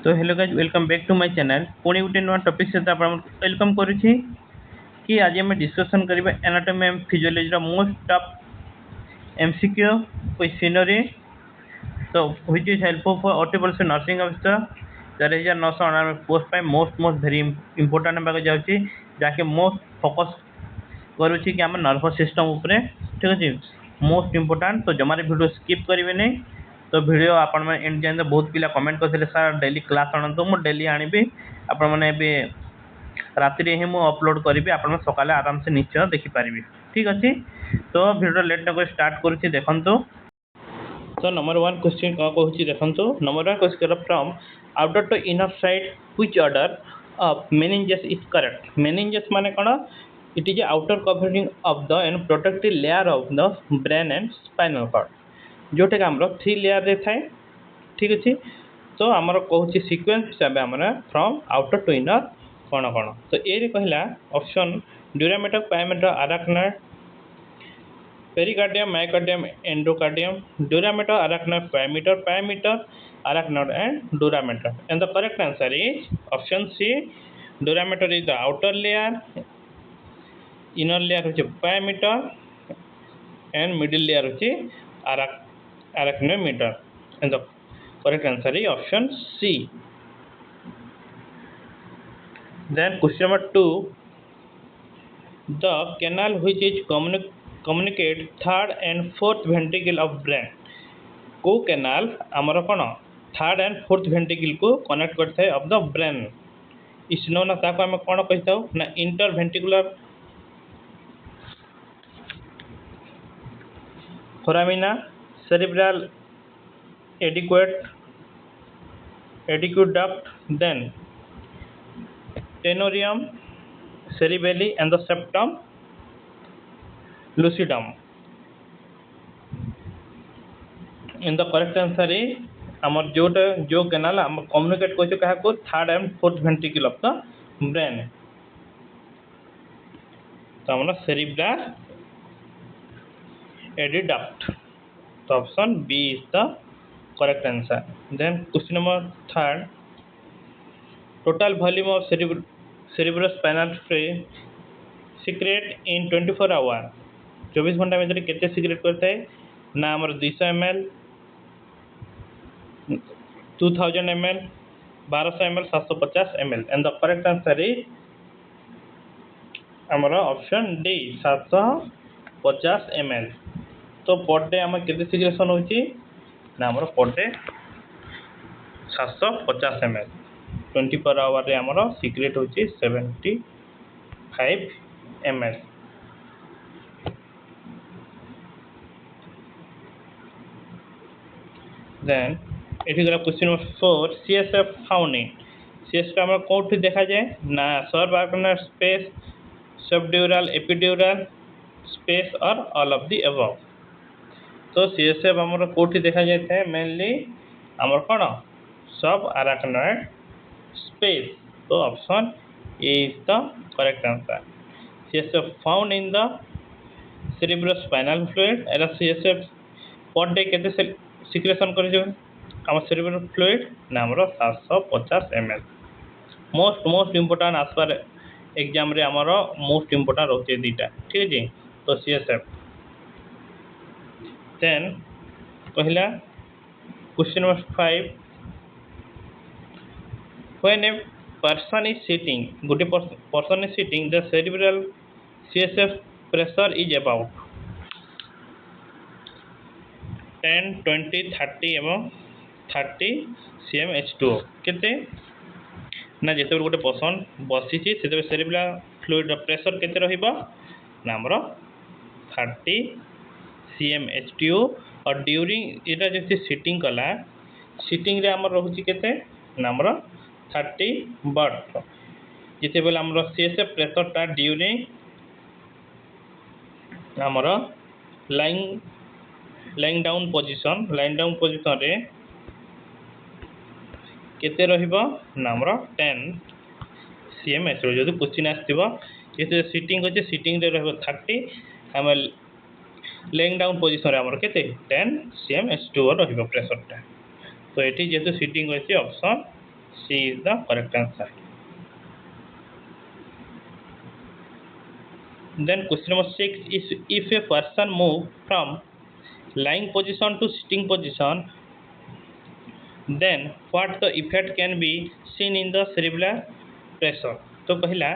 तो hello guys welcome back to my channel पुणी गोटे नुआ टॉपिक सहित वेलकम करुच्ची कि आज आम डिस्कसन करबा anatomy and physiology most tough MCQ with scenery तो व्हिच इज हेल्पफुल फॉर ऑटिबल्स nursing officer 4999 post most very important होगा जाऊँगी जहाँकि मोस्ट फोकस करुच्ची कि आम नर्वस सिस्टम उपरे ठीक अच्छे मोस्ट इंपोर्टेंट तो जमारे वीडियो स्किप करेंगे नहीं तो वीडियो आपण मैंने एंड जाए बहुत पिला कमेंट करते सर डेली क्लास आणतु मु डेली आनिबी आपण मैंने राति ही मुझे अपलोड करी आप सकाले आराम से निश्चय देखिपारि ठीक अच्छे तो वीडियो लेट न स्टार्ट करुच्ची देखु तो नंबर वन क्वेश्चन कौन कहूँ देखो number one question from outer to inner side which order of meninges is correct meninges माने कौन it is outer covering of the and protective layer of the brain and spinal cord जोटा कि आमर 3 layer रे थाए ठीक अच्छे तो आमर कहूँ सीक्वेंस हिसाब से फ्रॉम आउटर टू इनर कौन कौन तो ये कहला option dura mater pia mater arachnoid pericardium myocardium endocardium dura mater arachnoid pia mater arachnoid and durameter and the correct answer is option C durameter is the outer layer inner layer which is pyometer and middle layer which is arachnometer and the correct answer is option C. Then question number 2 the canal which is communicate third and fourth ventricle of brain को canal आमर कौन third and fourth ventricle को connect करता है of the brain इस ना ताको आम कौन कही था ना interventricular foramina cerebral aqueduct then tentorium cerebelli and the septum lucidum in the correct answer is आमर जोटा जो कैनाल आम कम्युनिकेट कर क्या third and fourth ventricle of the brain तो आम सेरिब्रल एडिडक्ट तो option B is the correct answer. Then question number third total volume of cerebrospinal fluid secrete in 24 hour 24 घंटा भर केते सीक्रेट करता है ना आमर 200 ml 2000 ml 1200 ml 750 ml and the correct answer is आमर ऑप्शन डी 750 ml. तो per day आम के सिक्रेशन होची ना आमर पर डे 750 ml 24 आवर रे आमर सीक्रेट होची 75 ml. देन ये गला question number 4 CSF found in CSF आम कौट देखा जाए ना सबआर्कनर स्पेस सबड्यूरल एपिड्यूरल स्पेस और ऑल ऑफ द अबव. तो सीएसएफ आम कौट देखा जाए मेनली आमर कौन सब आराक्नॉइड स्पेस तो option A is the correct answer. CSF found in the cerebrospinal fluid era CSF per day केते सिक्रेशन कर आम सेरिब्रल फ्लूइड ना आमर 750 ml. मोस्ट इम्पोर्टेंट आसपार एग्जाम रे आमर मोस्ट इम्पोर्टेंट रोचे दीटा ठीक है तो सीएसएफ. देन कहला question number 5 when a person is sitting गोटे person is sitting the cerebral CSF pressure is about 10 20 30 एवं 30 cmH2O केते ना जिते गोटे पर्सन बसी से सेरिब्रल फ्लूइड प्रेशर केते रहिबा ना हमरो 30 cmH2O और ड्यूरिंग एटा जति सिटिंग कला सिटिंग रे हमर रहउची केते ना हमरो 30 बट जिते बेला हमरो सीएसएफ प्रेशर ता ड्यूरिंग हमरो लाइंग डाउन पोजीशन रे केते रहिबो ना हमरो 10 cmH2O जदि क्वेश्चन आस्तिबो ये सिटिंग होचे सिटिंग रे रहबो 30 हम लेइंग डाउन पोजीशन रे हमरो केते 10 cmH2O रहिबो प्रेशर ता तो एठी जेतु सिटिंग होचे option C is the correct answer. Then question number 6 is, if a person move from lying position to sitting position, then what the effect can be seen in the cerebral pressure. तो कहला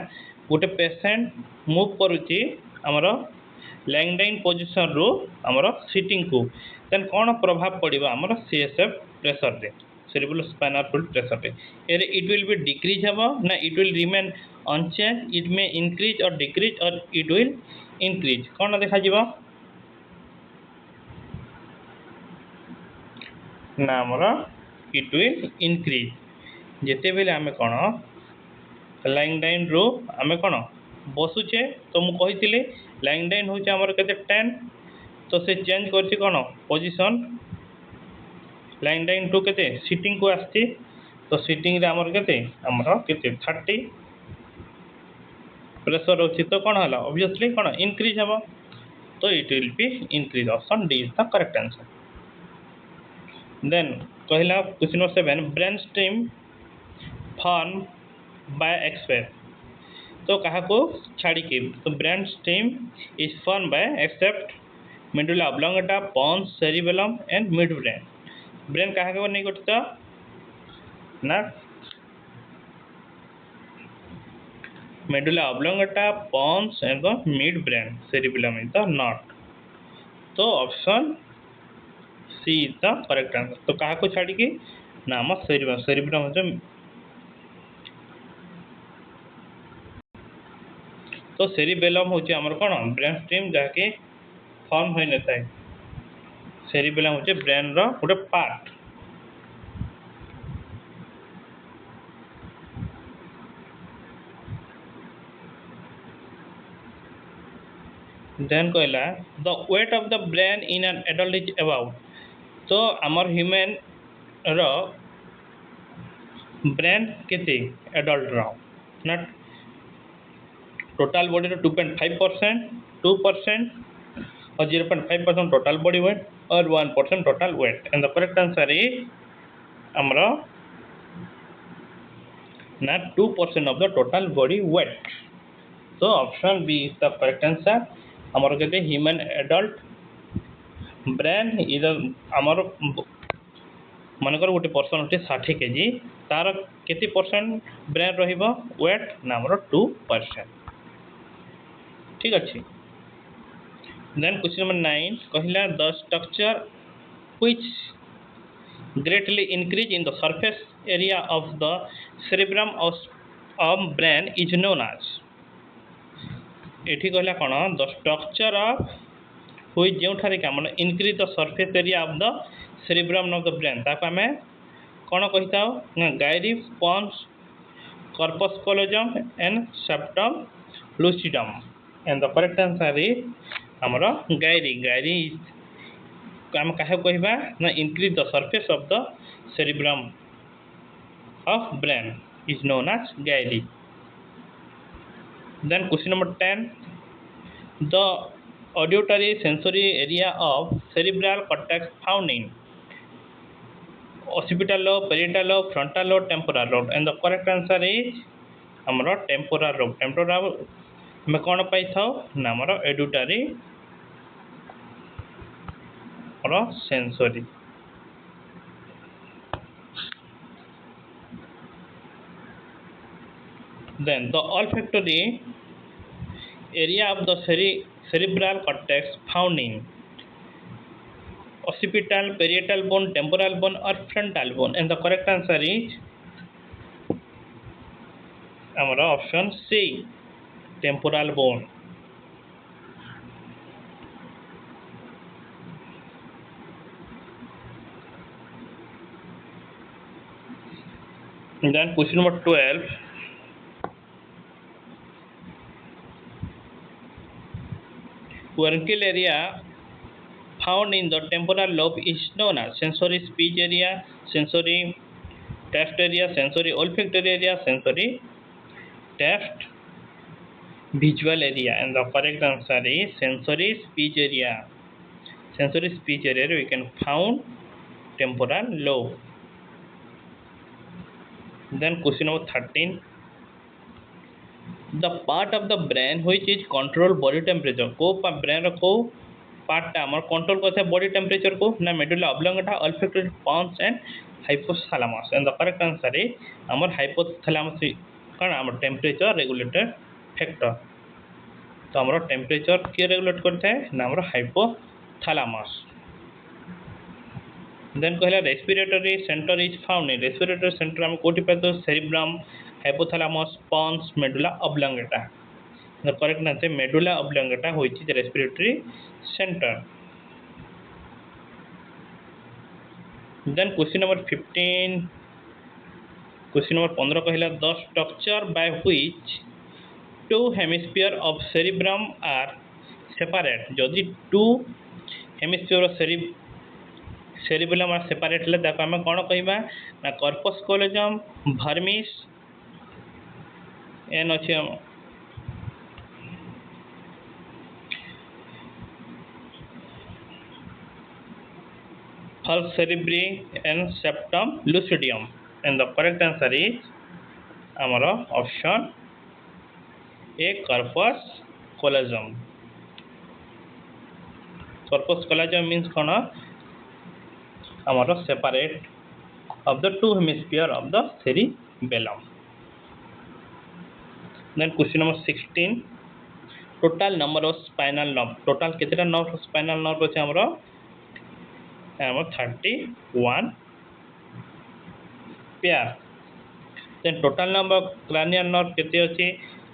गोटे patient move करुच्ची आमर lying down position रु आमर sitting को then कौन प्रभाव पड़ो आमर सीएसएफ प्रेशर रे सेरिब्रल स्पाइनल फ्लूइड प्रेशर रे एरे इट विल बी डिक्रीज हेबो ना it will remain unchange it may increase और डिक्रीज और इट विल इंक्रीज कौन देखा जीवो ना आमर इट विल इंक्रीज जेते बेले आमे कौन लाइंग डाउन रो आमे कौन बसुचे तो मु कही लाइंग डाउन हूँ आमर के 10 तो से चेंज कर कौन पोजिशन लाइंग डाउन टू के सिटिंग को आसती तो सिटिंग रे आमर के 30 प्रेशर अच्छी तो कौन है ऑब्वियसली कौन इंक्रीज हम तो it will be increase option D is the correct answer. Then कहला question number 7 brain stream form by expect तो कहा को छाड़ी के तो brain stream is form by except medulla oblongata pons cerebellum and mid brain brain कहा को नहीं गठित ना medulla oblongata pons and the mid brain cerebellum is the not तो option C is the correct answer. तो कहा को छाड़ी के नाम सेरिबेलम सेरिबेलम तो सेरिबेलम हूँ आमर कौन ब्रेन स्ट्रीम जहाँकि फॉर्म हो न था सेरिबेलम हूँ ब्रेन रो गोटे पार्ट. देन कहला the weight of the brain in an adult is about तो आमर ह्यूमन रो ब्रेन केते एडल्ट रो नॉट टोटल बॉडी रो 2.5% 2% और 0.5% टोटल बॉडी वेट और 1% total weight and the correct answer is आमर ना 2% of the total body weight. तो option B is the correct answer. आमर के ह्यूमन एडल्ट ब्रेन इज आमर मनकर गोटे पर्सन होते 60 kg तार केते परसेंट ब्रेन रहिबो वेट ना आमर 2%. ठीक अच्छे. देन क्वेश्चन नंबर 9 कहला the structure which greatly increase in the surface area of the cerebrum of brain is known as एठी कहला कौन द स्ट्रक्चर ऑफ व्हिच जो ठारे का मन increase the surface area of the cerebrum of the brain ताको हमें कौन कही था ना gyri pons corpus callosum and septum lucidum and the correct answer is हमरो गायरी गायरी आम क्या कहवा ना increase the surface of the cerebrum of brain is known as gyri. Then question number 10 the auditory sensory area of cerebral cortex found in occipital lobe, parietal lobe, frontal lobe, temporal lobe and the correct answer is हमरो temporal lobe. temporal में कौन पाई था ना हमरो auditory और sensory. Then the olfactory area of the cerebral cortex found in occipital, parietal bone, temporal bone or frontal bone and the correct answer is our option C temporal bone. And then question number 12 Wernicke area found in the temporal lobe is known as sensory speech area, sensory taste area, sensory olfactory area, sensory taste visual area and the correct answer is sensory speech area. Sensory speech area we can found temporal lobe. Then question number 13. The part of the brain which is control body temperature. को brain को part टा हमर control करते body temperature को ना medulla oblongata, olfactory pons and hypothalamus. And the correct answer is हमर hypothalamus कारण हमर temperature regulator factor. तो हमर temperature के regulate करते हैं ना हमर hypothalamus. Then कहला respiratory center is found in respiratory center हम कोटि पातो cerebrum, hypothalamus, pons, medulla oblongata. The correct answer medulla oblongata which is the respiratory center. Then question number 15. Question number 15 कहला the structure by which two hemisphere of cerebrum are separate. जदि two hemisphere of cerebellum are separate हेले ताको आमे कोन कहिबा ना corpus callosum, vermis N अछि falx cerebri and septum lucidum. And the correct answer is amara option A, corpus callosum. Corpus callosum means cone amara separate of the two hemisphere of the cerebellum. Then question number 16. Total number of spinal nerve. Total कितना nerve spinal nerve अछि हमरो 31 pair. Then total number of cranial nerve केते अछि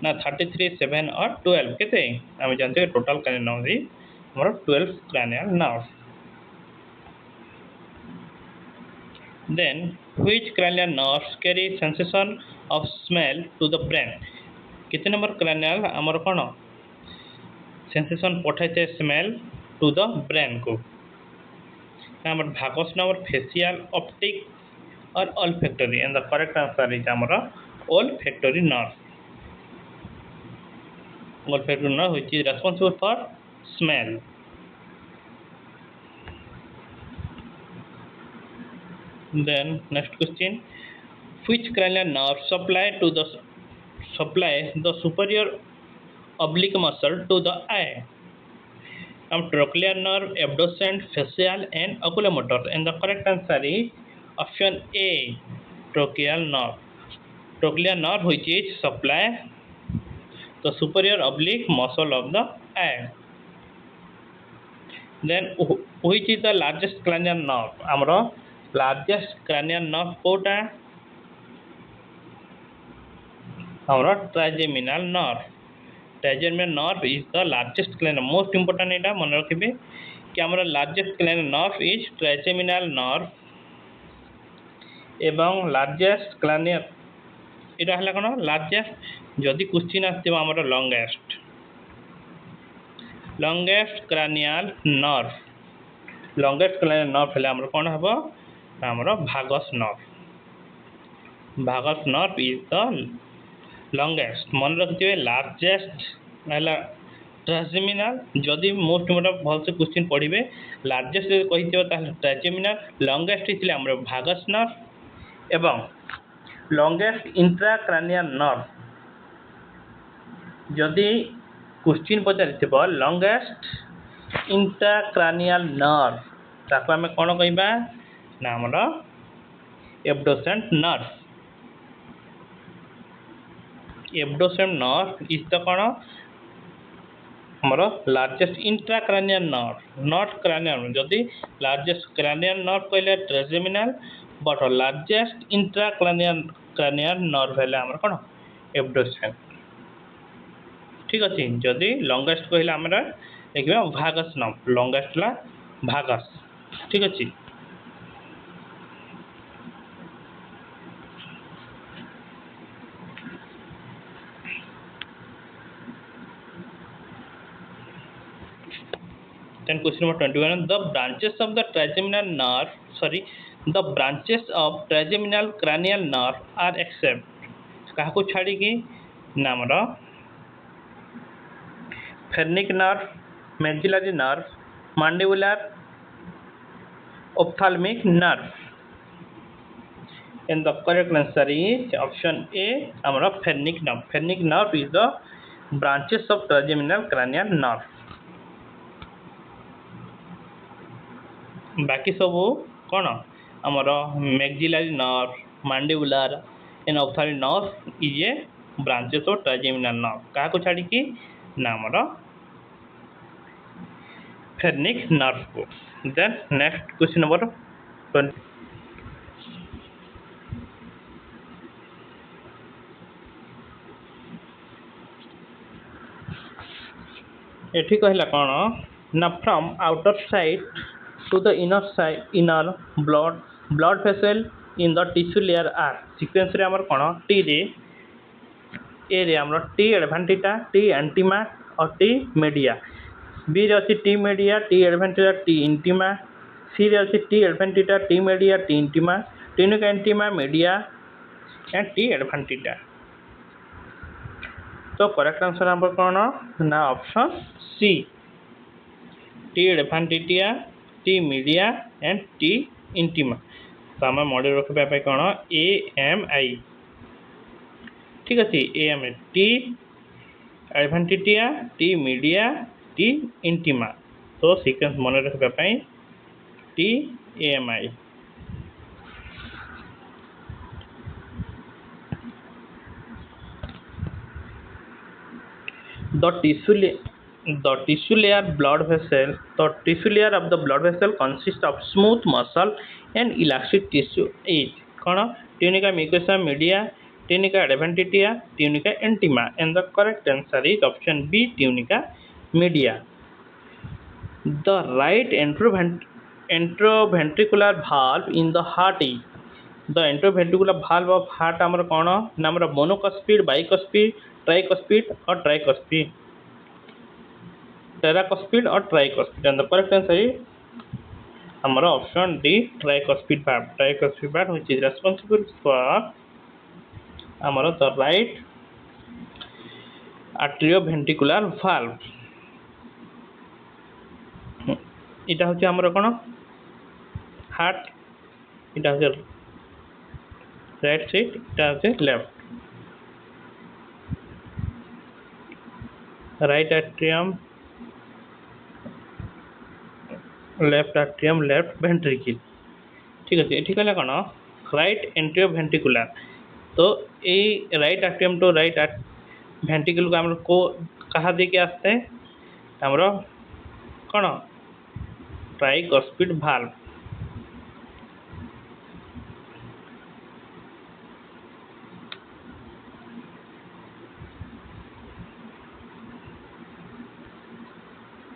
ना 33, 7 और 12 केते हम जानते हैं total cranial nerve is हमरो 12 cranial nerve. Then which cranial nerves carry sensation of smell to the brain? कितने नंबर cranial हमर कोन sensation पठाइते smell to the brain को हमर vagus nerve, facial, optic or olfactory. And the correct answer is हमर olfactory nerve. Olfactory nerve which is responsible for smell. Then next question, which cranial nerve supply the superior oblique muscle to the eye? Trochlear nerve, abducent, facial and oculomotor. And the correct answer is option A, trochlear nerve. Trochlear nerve which is supply the superior oblique muscle of the eye. Then which is the largest cranial nerve? Amro largest cranial nerve Kota हमारा trigeminal nerve. Trigeminal nerve is the largest cranial. Most important एटा मन रखिबे कि हमारा largest cranial nerve is trigeminal nerve एवं largest cranial एटा हला कोन largest जदि question आस्थिबा हमारा longest cranial nerve. Longest cranial nerve हला हमर कोन हबो हमरो vagus nerve. Vagus nerve is the longest. मन रखिबे largest हला trigeminal जदि मोस्ट इम्पोर्टेंट भल से क्वेश्चन पढिबे largest कहिथिबो ताले trigeminal, longest इथिले हमरो vagus nerve एवं longest intracranial nerve जदि क्वेश्चन पचारिथिबो longest intracranial nerve ताको हमें कोन कहिबा ना हमरो abducent nerve. Abducent nerve is the कोन हमरो largest intracranial nerve, not cranial. जदि largest cranial nerve कहले trigeminal but largest intracranial nerve हेले हमर कोन abducent. ठीक अछि जदि longest कहले हमरा देखिबा vagus nerve, longest ला vagus. ठीक अछि. Then question number 21, the branches of trigeminal cranial nerve are except काहाको छाड़ी की नामर phrenic nerve, maxillary nerve, mandibular, ophthalmic nerve. And the correct answer is option A. Our phrenic nerve. Phrenic nerve is the branches of trigeminal cranial nerve. बाकी सब कौन आमर maxillary nerve mandibular and axillary nerve is a branches of trigeminal nerve क्या छाड़ी कि ना आमर phrenic nerve को देन नेक्स्ट क्वेश्चन नंबर 20 एठी कहला कौन ना from outer side to the inner blood vessel in the tissue layer are sequence रे हमर कोन T रे A रे हमर T adventita T intima और T media B रे अछि T media T adventita T intima C रे अछि T adventita T media T intima tunica intima media and T adventita तो करेक्ट आंसर हमर कोन ना option C T adventita T media and T intima तो आम मन रखा कौन AMI ठीक अच्छे AMI T adventitia T media T intima तो सीक्वेंस मन रखा T AMI The tissue layer blood vessel. The tissue layer of the blood vessel consists of smooth muscle and elastic tissue. Is कौन tunica mucosa media, tunica adventitia, tunica intima, and the correct answer is option B, tunica media. The right enteroventricular valve in the heart is the enteroventricular valve of heart आमर कौन ना आमर मोनोकस्पिड bicuspid tricuspid और tricuspid टेराकस्पिड और tricuspid and the correct answer is our option D tricuspid valve which is responsible for our the right atrioventricular valve এটা হচ্ছে আমরা কোন হার্ট এটা হচ্ছে রাইট সাইড এটা হচ্ছে left right atrium left atrium left ventricle ठीक है ये कहला कौन राइट एंट्रियोवेंट्रिकुलर तो ये right atrium to right ventricle को हम को कहा दे के आसते हैं हमरो कौन ट्राइकस्पिड भाल्व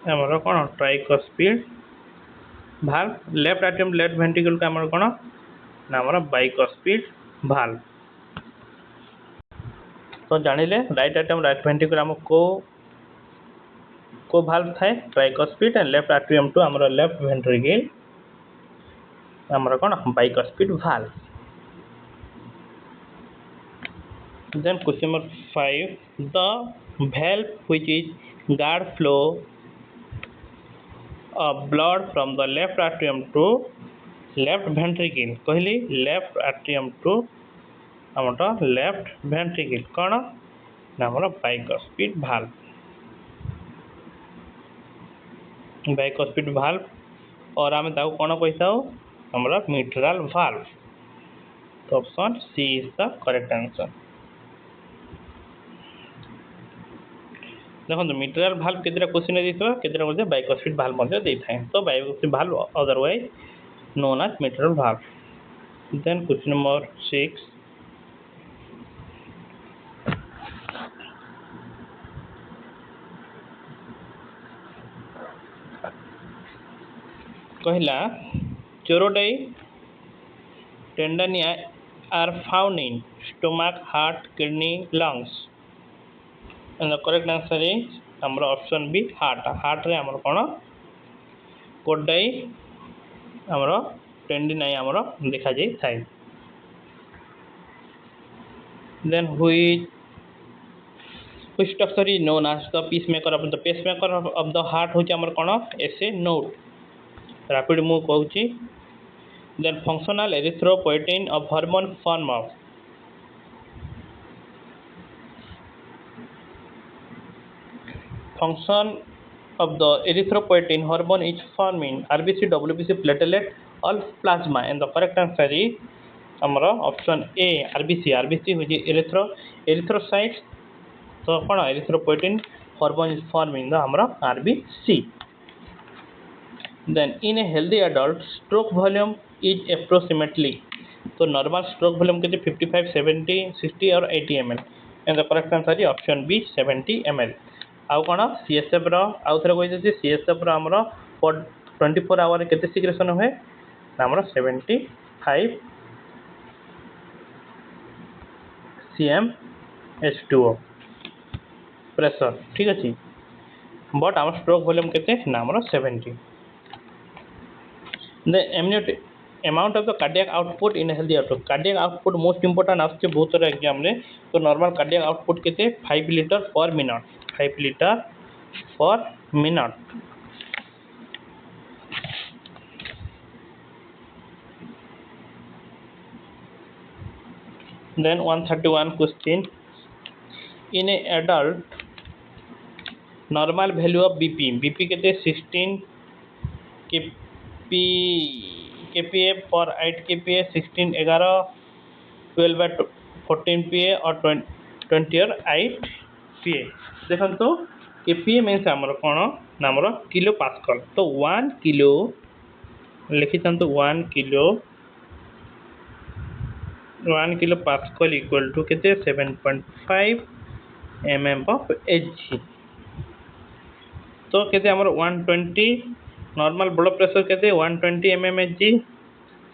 हमरो कौन tricuspid valve left atrium left ventricle का हमरो कौन ना हमरो बाइकस्पिड भाल्व तो जानिले राइट atrium राइट वेंट्रिकल हम को भाल्व थाए tricuspid and left atrium to हमरो लेफ्ट वेंट्रिकल हमरो कौन bicuspid valve then question number 5 the valve which is guard flow of blood from the left atrium to left ventricle कहली left atrium to Hamta left ventricle कौन ना हमर bicuspid valve और आम ताको कौन कहता हमरा मिट्रल भाल्व तो option C is the correct answer देखो मिट्रल भाल्व केतरा क्वेश्चन देइथो केतरा मध्ये बाइकस्पिड भाल्व मध्ये देइथाय तो bicuspid valve otherwise known as mitral valve then question number 6 कहला चोरोडाई टेंडनिया are found in stomach, heart, kidney, lungs. And the correct answer is our option B heart. Heart रे हमर कोन कोडाई हमर टेंडिनाई हमर देखा जाय Thai. Then which structure is known as the pacemaker of the pacemaker of the heart होची हमर कोन ऐसे note rapid move कहूची Then functional erythropoietin of hormone form of function of the erythropoietin hormone is formed in RBC, WBC, platelet or plasma, and the correct answer is our option A, RBC, which is erythrocytes. So कौन erythropoietin hormone is formed in the हमारा RBC. Then in a healthy adult, stroke volume is approximately, so normal stroke volume कितने 55, 70, 60 और 80 ml, and the correct answer is option B, 70 ml. आउ कौन CSF रो आउ थरे कहि जे CSF रो हमरो 24 our केते सिक्रेशन होए हमरो 75 cm H2O प्रेशर, ठीक अछि, बट आम स्ट्रोक वॉल्यूम केते ना हमरो 70. The amount of the cardiac output in a healthy adult. Cardiac output most important आसचे बहुत सारे एग्जाम रे, तो नॉर्मल कार्डियक आउटपुट केते 5 लीटर पर मिनट, 5 लीटर पर minute. Then 131 question, in a adult normal value of BP केते 16 kPa पर 8 kPa, 16 11 12 by 14 PA और 20 और 8 PA. देखो तो kPa मीन्स आमर कौन ना आमर किलो पास्कल, तो 1 किलो लिखी तो 1 किलो पास्कल इक्वल टू केते 7.5 mm of Hg. तो केते आमर 120 नॉर्मल ब्लड प्रेशर केते 120 mm Hg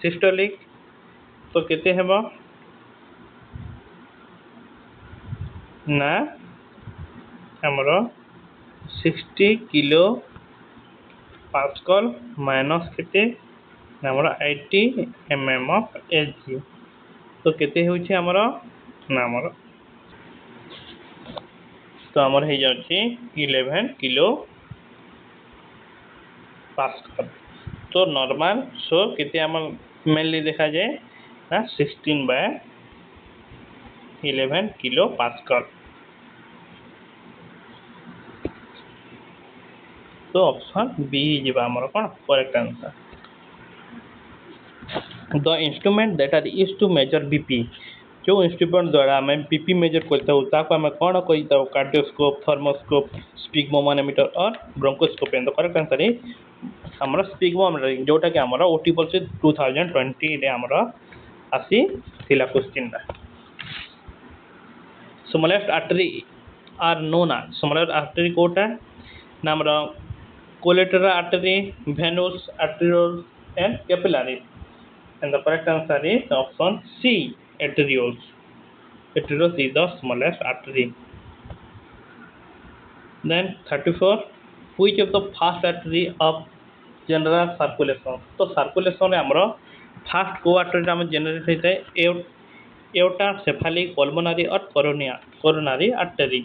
सिस्टोलिक, तो केते हेबो ना हमरो 60 किलो पास्कल माइनस केते हमरो 80 mm of Hg, तो केते होछि हमरो ना हमरो, तो हमर हे जाछि 11 किलो पास्कल. तो नॉर्मल सो केते हमर मेनली देखा जाए ना 16 by 11 किलो पास्कल. तो ऑप्शन बी जीवा हमर कोन correct answer. The instrument that are used to measure BP, जो इंस्ट्रूमेंट द्वारा हमें बीपी मेजर करता हूँ ताको हमें कौन कहता हूँ कार्डियोस्कोप, थर्मोस्कोप, स्पिग्मोमानोमीटर और bronchoscope. And the correct answer is हमारा स्पिग्मोमानोमीटर, जोटा कि हमारा ओटीपल से 2020 रे हमारा आसी थिला क्वेश्चन रा. Smallest artery are known as, smallest artery कोटा ना हमारा collateral artery, venous arterioles and capillary. And the correct answer is option C, arterioles. Arterioles is the smallest artery. Then 34, which of the first artery of general circulation? तो circulation रे हमरो first को artery हम generate होता है aorta, cephalic, pulmonary और coronary artery.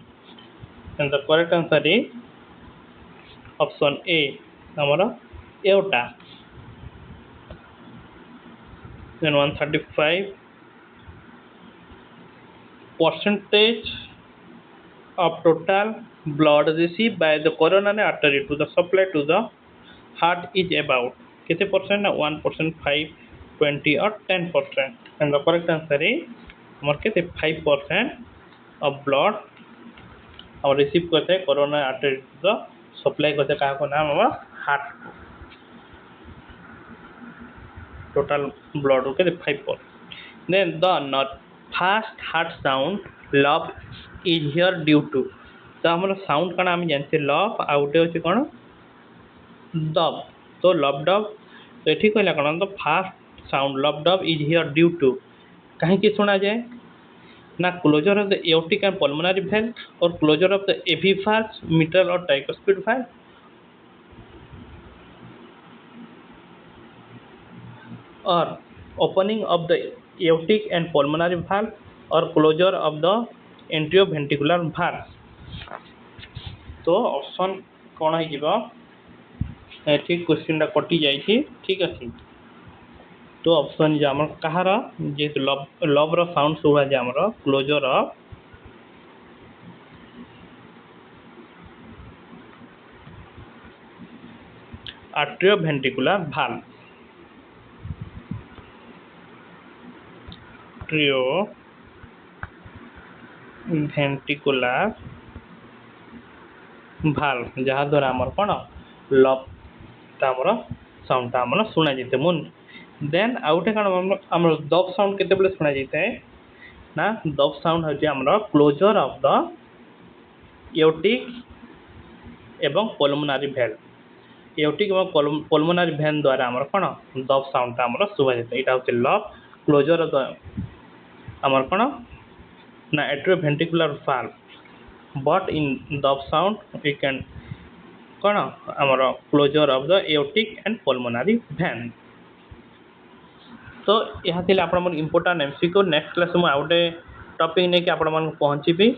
And the correct answer is option A, हमरो aorta. Then 135, percentage of total blood received by the coronary artery to the supply to the heart is about कितने percent ना 1%, 5, 20 और 10%. And the correct answer is हमारे कितने 5% of blood और receive करते हैं coronary artery to the supply करते हैं कहाँ को नाम हमारा हार्ट को. total blood okay 5%. Then the not fast heart sound love is here due to, तो हमारा साउंड कौन आम जानते लव आउटे होचे कौन दब, तो लव डब, तो ये कहला कौन तो first sound lub dub is hear due to कहीं की सुना जाए ना closure of the aortic and pulmonary valve और closure of the AV valves, mitral और tricuspid valve, or opening of the aortic and pulmonary valve or closure of the atrioventricular valve. तो option कौन है ठीक क्वेश्चन टा कटि जाइए, ठीक अच्छे. तो ऑप्शन जे हमर कहार जे लब रो साउंड सुबा जे हमर closure of atrioventricular valve atrioventricular valve जहा द्वारा हमर कोन लब तामर साउंड तामर सुना जेते मुन देन आउटे कोन हमर दब साउंड केते बेले सुना जेते ना दब साउंड होजे हमर क्लोजर ऑफ द एओर्टिक एवं पल्मोनारी वेल्व एओर्टिक एवं पल्मोनारी वेन द्वारा हमर कोन दब साउंड तामर सुना जेते एटा होते लब क्लोजर ऑफ द हमर कोन ना atrioventricular valve but in dub sound we can कोन हमर closure of the aortic and pulmonary vein तो यह थिले आपण मन इंपोर्टेंट एमसीक्यू नेक्स्ट क्लास में आउटे टॉपिक ने कि आपण मन पहुंचीबी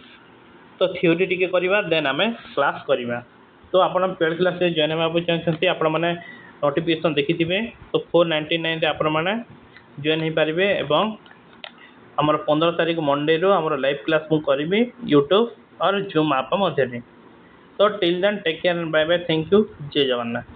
तो थ्योरी टिके करबा देन हमें क्लास करबा तो आपण पेड क्लास रे जॉइन हेबा चाहछंती आपण माने नोटिफिकेशन देखिथिबे तो 499 रे आपण माने जॉइन हे पारिबे एवं हमर 15 तारिख मंडे रो हमर लाइव क्लास मु करबी यूट्यूब और जूम ऐप मध्यरे तो till then take care and bye bye thank you जय जगन्नाथ।